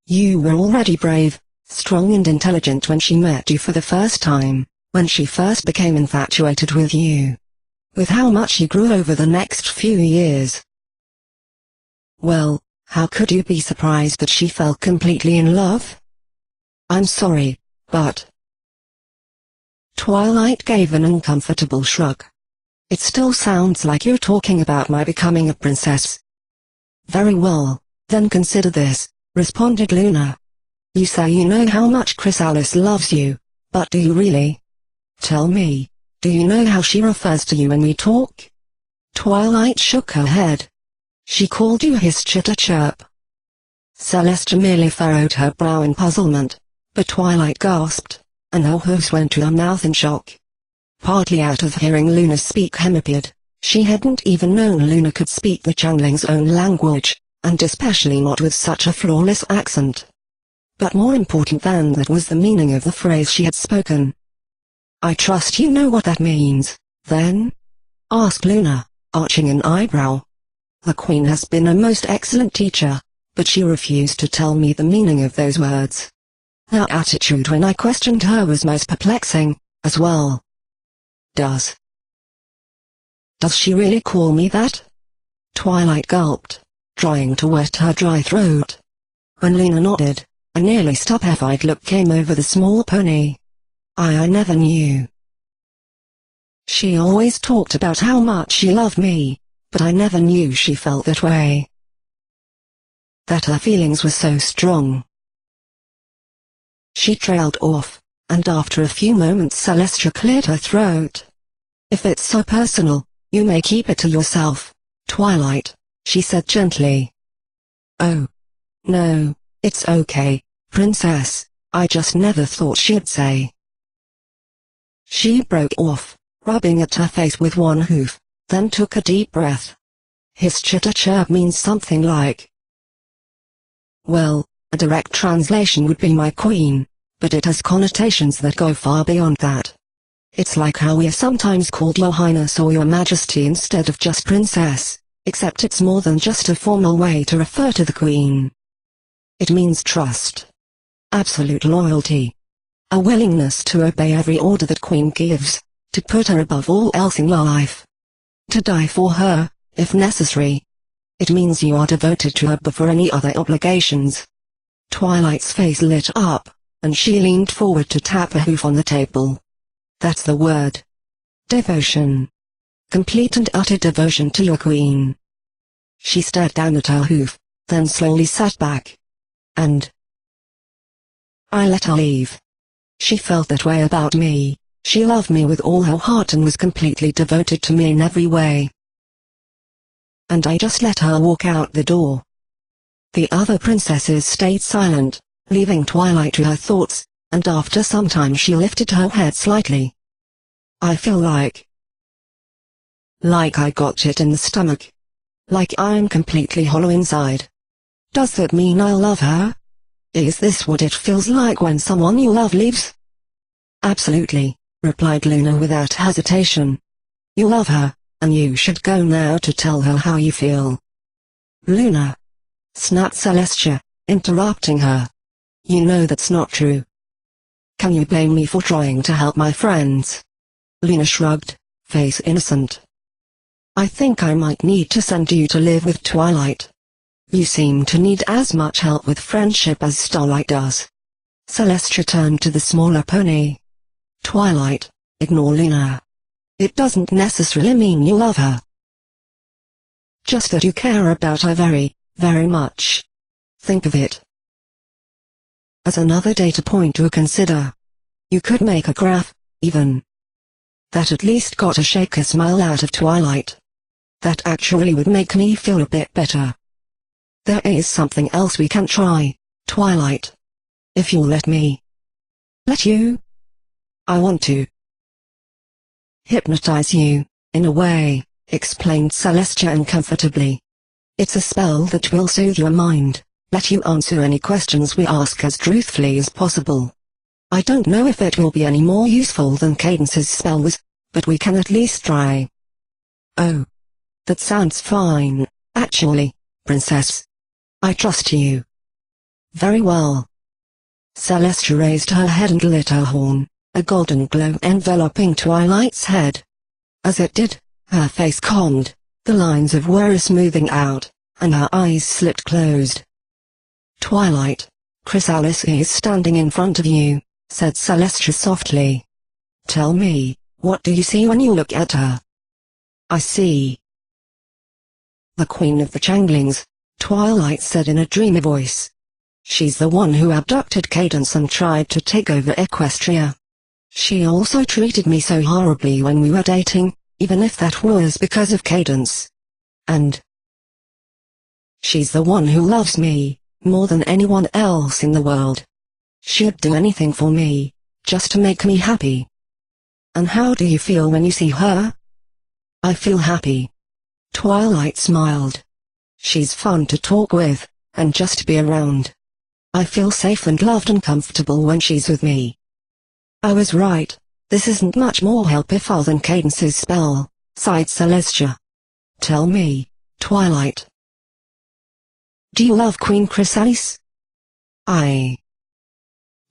You were already brave, strong and intelligent when she met you for the first time, when she first became infatuated with you. With how much you grew over the next few years. Well, how could you be surprised that she fell completely in love? I'm sorry, but... Twilight gave an uncomfortable shrug. It still sounds like you're talking about my becoming a princess. Very well, then consider this, responded Luna. You say you know how much Chrysalis loves you, but do you really? Tell me, do you know how she refers to you when we talk? Twilight shook her head. She called you his chitter-chirp. Celestia merely furrowed her brow in puzzlement, but Twilight gasped, and her hooves went to her mouth in shock. Partly out of hearing Luna speak Hemipiad, she hadn't even known Luna could speak the Changling's own language, and especially not with such a flawless accent. But more important than that was the meaning of the phrase she had spoken. I trust you know what that means, then? Asked Luna, arching an eyebrow. The Queen has been a most excellent teacher, but she refused to tell me the meaning of those words. Her attitude when I questioned her was most perplexing, as well. Does she really call me that? Twilight gulped, trying to wet her dry throat. When Luna nodded, a nearly stupefied look came over the small pony. I never knew. She always talked about how much she loved me, but I never knew she felt that way. That her feelings were so strong. She trailed off, and after a few moments Celestia cleared her throat. If it's so personal, you may keep it to yourself, Twilight, she said gently. Oh. No, it's okay, Princess, I just never thought she'd say. She broke off, rubbing at her face with one hoof, then took a deep breath. His chitter-chirp means something like... Well, a direct translation would be my queen, but it has connotations that go far beyond that. It's like how we are sometimes called Your Highness or Your Majesty instead of just Princess, except it's more than just a formal way to refer to the Queen. It means trust. Absolute loyalty. A willingness to obey every order that Queen gives, to put her above all else in life. To die for her, if necessary. It means you are devoted to her before any other obligations. Twilight's face lit up, and she leaned forward to tap a hoof on the table. That's the word. Devotion. Complete and utter devotion to your queen. She stared down at her hoof, then slowly sat back. And I let her leave. She felt that way about me. She loved me with all her heart and was completely devoted to me in every way. And I just let her walk out the door. The other princesses stayed silent, leaving Twilight to her thoughts, and after some time she lifted her head slightly. I feel like I got it in the stomach. Like I'm completely hollow inside. Does that mean I'll love her? Is this what it feels like when someone you love leaves? Absolutely, replied Luna without hesitation. You love her, and you should go now to tell her how you feel. Luna, snapped Celestia, interrupting her. You know that's not true. Can you blame me for trying to help my friends? Luna shrugged, face innocent. I think I might need to send you to live with Twilight. You seem to need as much help with friendship as Starlight does. Celestia turned to the smaller pony. Twilight, ignore Luna. It doesn't necessarily mean you love her. Just that you care about her very, very much. Think of it as another data point to consider. You could make a graph, even. That at least got a shaky smile out of Twilight. That actually would make me feel a bit better. There is something else we can try, Twilight. If you'll let me. Let you? I want to hypnotize you, in a way, explained Celestia uncomfortably. It's a spell that will soothe your mind, let you answer any questions we ask as truthfully as possible. I don't know if it will be any more useful than Cadence's spell was, but we can at least try. Oh. That sounds fine, actually, Princess. I trust you. Very well. Celestia raised her head and lit her horn, a golden glow enveloping Twilight's head. As it did, her face calmed, the lines of worry smoothing out, and her eyes slipped closed. Twilight, Chrysalis is standing in front of you, said Celestia softly. Tell me, what do you see when you look at her? I see the Queen of the Changelings, Twilight said in a dreamy voice. She's the one who abducted Cadence and tried to take over Equestria. She also treated me so horribly when we were dating, even if that was because of Cadence. And she's the one who loves me, more than anyone else in the world. She'd do anything for me, just to make me happy. And how do you feel when you see her? I feel happy. Twilight smiled. She's fun to talk with, and just to be around. I feel safe and loved and comfortable when she's with me. I was right, this isn't much more helpful than Cadence's spell, sighed Celestia. Tell me, Twilight. Do you love Queen Chrysalis?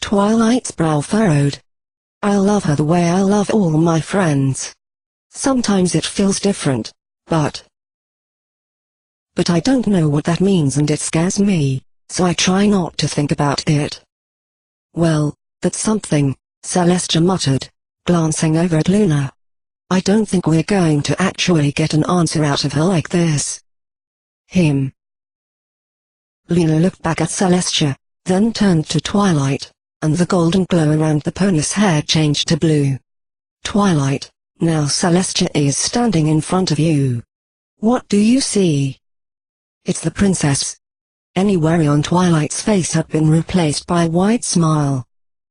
Twilight's brow furrowed. I love her the way I love all my friends. Sometimes it feels different, but I don't know what that means and it scares me, so I try not to think about it. Well, that's something, Celestia muttered, glancing over at Luna. I don't think we're going to actually get an answer out of her like this. Luna looked back at Celestia, then turned to Twilight, and the golden glow around the pony's hair changed to blue. Twilight, now Celestia is standing in front of you. What do you see? It's the princess. Any worry on Twilight's face had been replaced by a wide smile.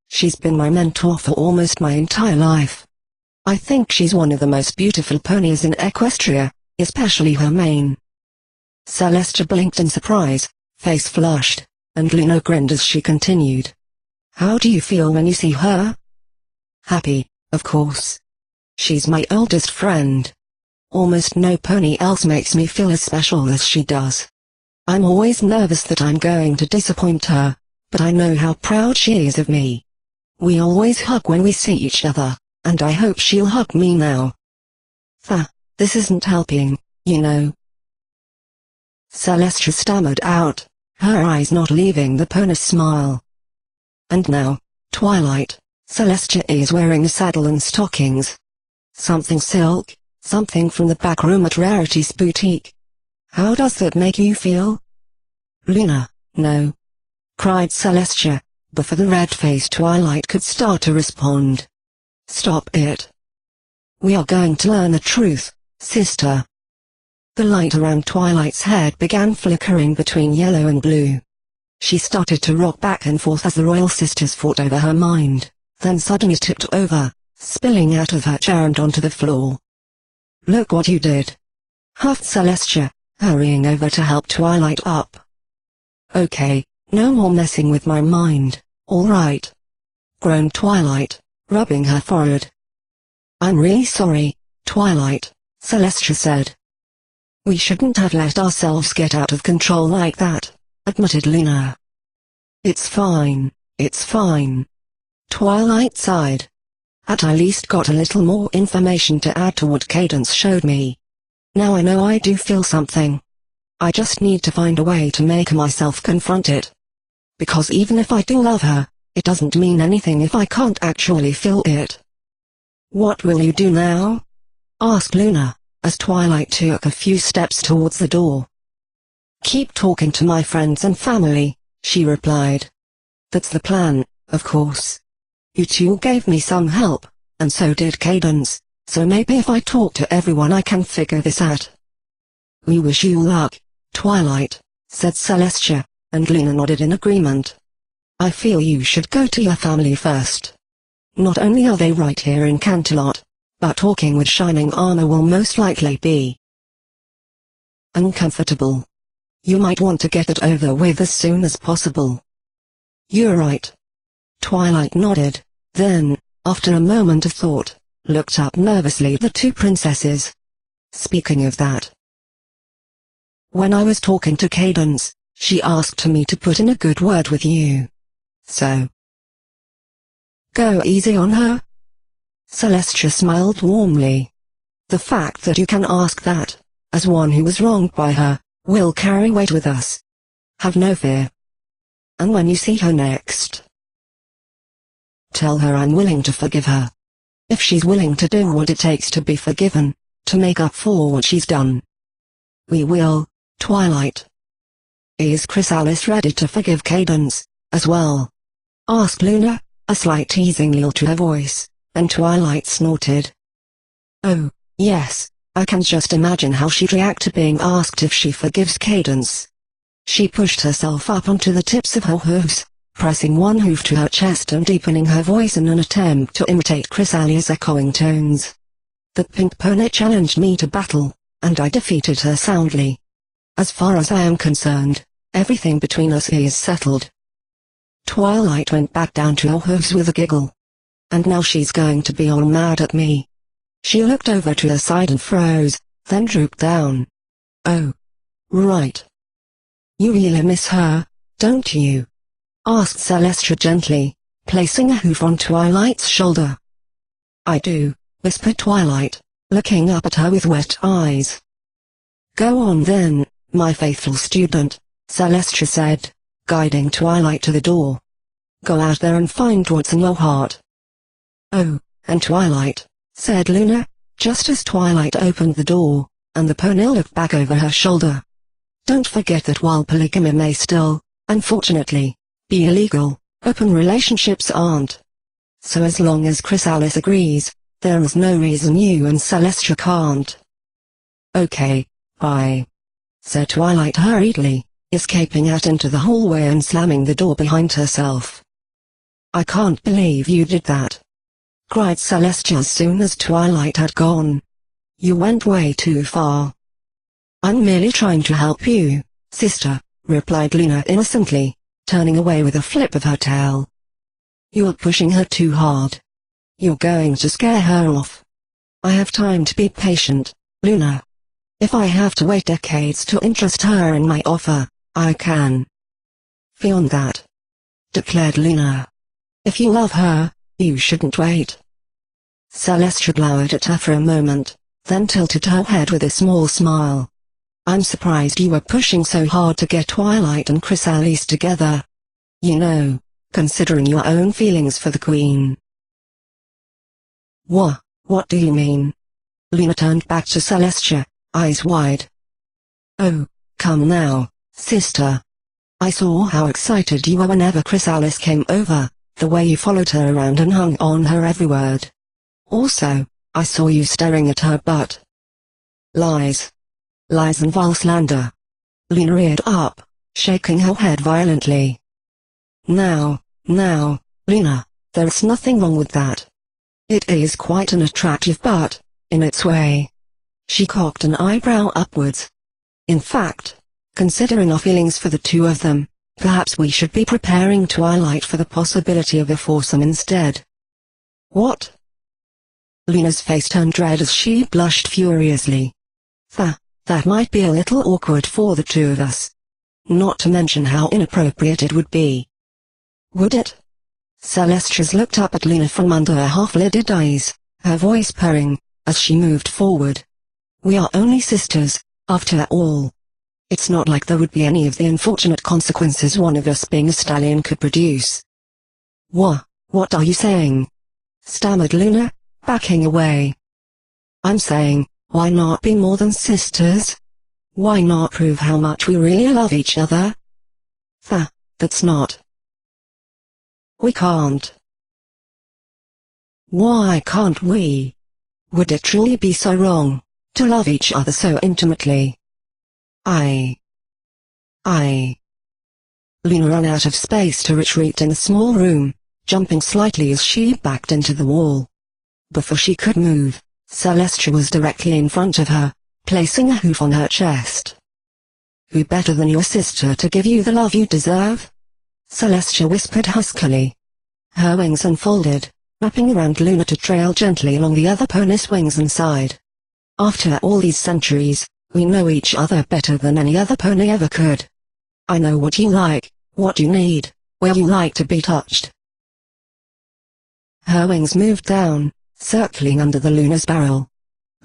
She's been my mentor for almost my entire life. I think she's one of the most beautiful ponies in Equestria, especially her mane. Celestia blinked in surprise, face flushed, and Luna grinned as she continued. How do you feel when you see her? Happy, of course. She's my oldest friend. Almost no pony else makes me feel as special as she does. I'm always nervous that I'm going to disappoint her, but I know how proud she is of me. We always hug when we see each other, and I hope she'll hug me now. This isn't helping, you know. Celestia stammered out, her eyes not leaving the pony's smile. And now, Twilight, Celestia is wearing a saddle and stockings. Something silk, something from the back room at Rarity's boutique. How does that make you feel? Luna, no, cried Celestia, before the red-faced Twilight could start to respond. Stop it. We are going to learn the truth, sister. The light around Twilight's head began flickering between yellow and blue. She started to rock back and forth as the royal sisters fought over her mind, then suddenly tipped over, spilling out of her chair and onto the floor. Look what you did, huffed Celestia, hurrying over to help Twilight up. Okay, no more messing with my mind, all right, groaned Twilight, rubbing her forehead. I'm really sorry, Twilight, Celestia said. We shouldn't have let ourselves get out of control like that, admitted Luna. It's fine, Twilight sighed. At least got a little more information to add to what Cadence showed me. Now I know I do feel something. I just need to find a way to make myself confront it. Because even if I do love her, it doesn't mean anything if I can't actually feel it. What will you do now? Asked Luna, as Twilight took a few steps towards the door. Keep talking to my friends and family, she replied. That's the plan, of course. You two gave me some help, and so did Cadence, so maybe if I talk to everyone I can figure this out. We wish you luck, Twilight, said Celestia, and Luna nodded in agreement. I feel you should go to your family first. Not only are they right here in Canterlot, but talking with shining armor will most likely be uncomfortable. You might want to get it over with as soon as possible. You're right. Twilight nodded, then, after a moment of thought, looked up nervously at the two princesses. Speaking of that, when I was talking to Cadence, she asked me to put in a good word with you. So, go easy on her? Celestia smiled warmly. The fact that you can ask that, as one who was wronged by her, will carry weight with us. Have no fear. And when you see her next, tell her I'm willing to forgive her. If she's willing to do what it takes to be forgiven, to make up for what she's done. We will, Twilight. Is Chrysalis ready to forgive Cadence, as well? Asked Luna, a slight teasing lilt to her voice, and Twilight snorted. Oh, yes, I can just imagine how she'd react to being asked if she forgives Cadence. She pushed herself up onto the tips of her hooves, pressing one hoof to her chest and deepening her voice in an attempt to imitate Chrysalia's echoing tones. That pink pony challenged me to battle, and I defeated her soundly. As far as I am concerned, everything between us is settled. Twilight went back down to her hooves with a giggle. And now she's going to be all mad at me. She looked over to her side and froze, then drooped down. Oh. Right. You really miss her, don't you? Asked Celestia gently, placing a hoof on Twilight's shoulder. I do, whispered Twilight, looking up at her with wet eyes. Go on then, my faithful student, Celestia said, guiding Twilight to the door. Go out there and find what's in your heart. Oh, and Twilight, said Luna, just as Twilight opened the door, and the pony looked back over her shoulder. Don't forget that while polygamy may still, unfortunately, be illegal, open relationships aren't. So as long as Chrysalis agrees, there is no reason you and Celestia can't. Okay, bye, said Twilight hurriedly, escaping out into the hallway and slamming the door behind herself. I can't believe you did that, cried Celestia as soon as Twilight had gone. You went way too far. I'm merely trying to help you, sister, replied Luna innocently, turning away with a flip of her tail. You're pushing her too hard. You're going to scare her off. I have time to be patient, Luna. If I have to wait decades to interest her in my offer, I can. Beyond that, declared Luna. If you love her, you shouldn't wait. Celestia glowered at her for a moment, then tilted her head with a small smile. I'm surprised you were pushing so hard to get Twilight and Chrysalis together. You know, considering your own feelings for the Queen. What do you mean? Luna turned back to Celestia, eyes wide. Oh, come now, sister. I saw how excited you were whenever Chrysalis came over, the way you followed her around and hung on her every word. Also, I saw you staring at her butt. Lies. Lies and vile slander. Luna reared up, shaking her head violently. Now, Luna, there's nothing wrong with that. It is quite an attractive butt, in its way. She cocked an eyebrow upwards. In fact, considering our feelings for the two of them, perhaps we should be preparing Twilight for the possibility of a foursome instead. What? Luna's face turned red as she blushed furiously. That might be a little awkward for the two of us. Not to mention how inappropriate it would be. Would it? Celestia looked up at Luna from under her half-lidded eyes, her voice purring, as she moved forward. We are only sisters, after all. It's not like there would be any of the unfortunate consequences one of us being a stallion could produce. What are you saying? Stammered Luna, backing away. I'm saying, why not be more than sisters? Why not prove how much we really love each other? That's not. We can't. Why can't we? Would it truly be so wrong to love each other so intimately? Luna ran out of space to retreat in the small room, jumping slightly as she backed into the wall. Before she could move, Celestia was directly in front of her, placing a hoof on her chest. Who better than your sister to give you the love you deserve? Celestia whispered huskily. Her wings unfolded, wrapping around Luna to trail gently along the other pony's wings and sighed. After all these centuries, we know each other better than any other pony ever could. I know what you like, what you need, where you like to be touched. Her wings moved down, circling under the Luna's barrel.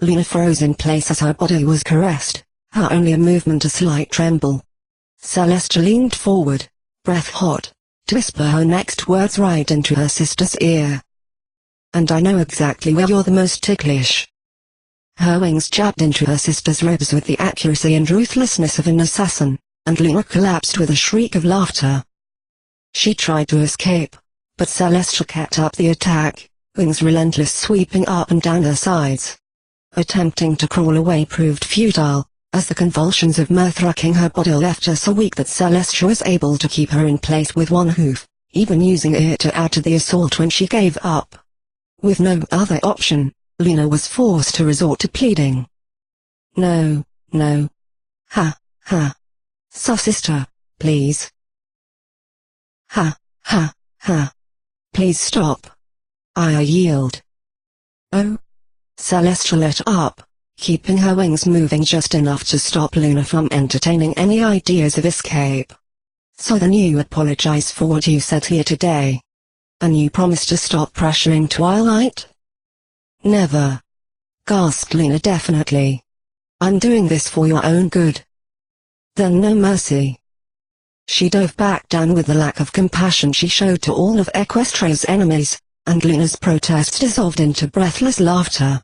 Luna froze in place as her body was caressed, her only movement a slight tremble. Celestia leaned forward, breath hot, to whisper her next words right into her sister's ear. And I know exactly where you're the most ticklish. Her wings jabbed into her sister's ribs with the accuracy and ruthlessness of an assassin, and Luna collapsed with a shriek of laughter. She tried to escape, but Celestia kept up the attack, wings relentless sweeping up and down her sides. Attempting to crawl away proved futile, as the convulsions of mirth racking her body left her so weak that Celestia was able to keep her in place with one hoof, even using it to add to the assault when she gave up. With no other option, Luna was forced to resort to pleading. No. So sister, please. Please stop. I yield. Oh. Celestia let up, keeping her wings moving just enough to stop Luna from entertaining any ideas of escape. So then you apologize for what you said here today. And you promise to stop pressuring Twilight? Never. Gasped Luna definitely. I'm doing this for your own good. Then no mercy. She dove back down with the lack of compassion she showed to all of Equestria's enemies, and Luna's protests dissolved into breathless laughter.